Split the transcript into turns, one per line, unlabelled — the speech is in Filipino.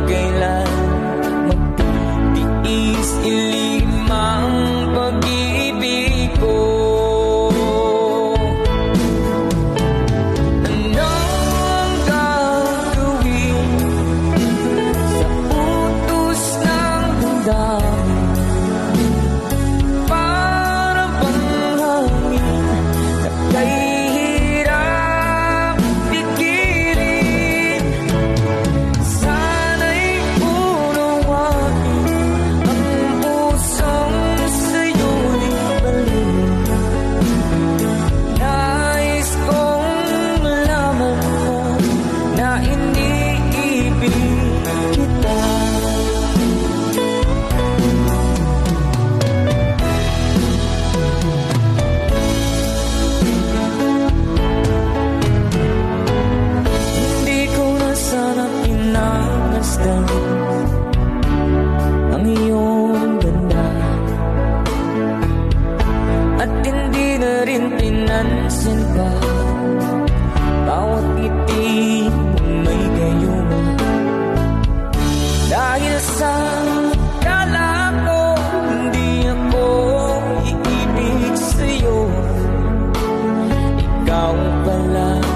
kailan magtitiis ilim ang pag-ibig ko. Anong gagawin sa utos ng damdamin? Para bang hangin na kay ang iyong ganda at hindi na rin pinansin pa bawat ngiti mong may gayuma. Dahil sa kala ko hindi ako iibig sa'yo, ikaw pala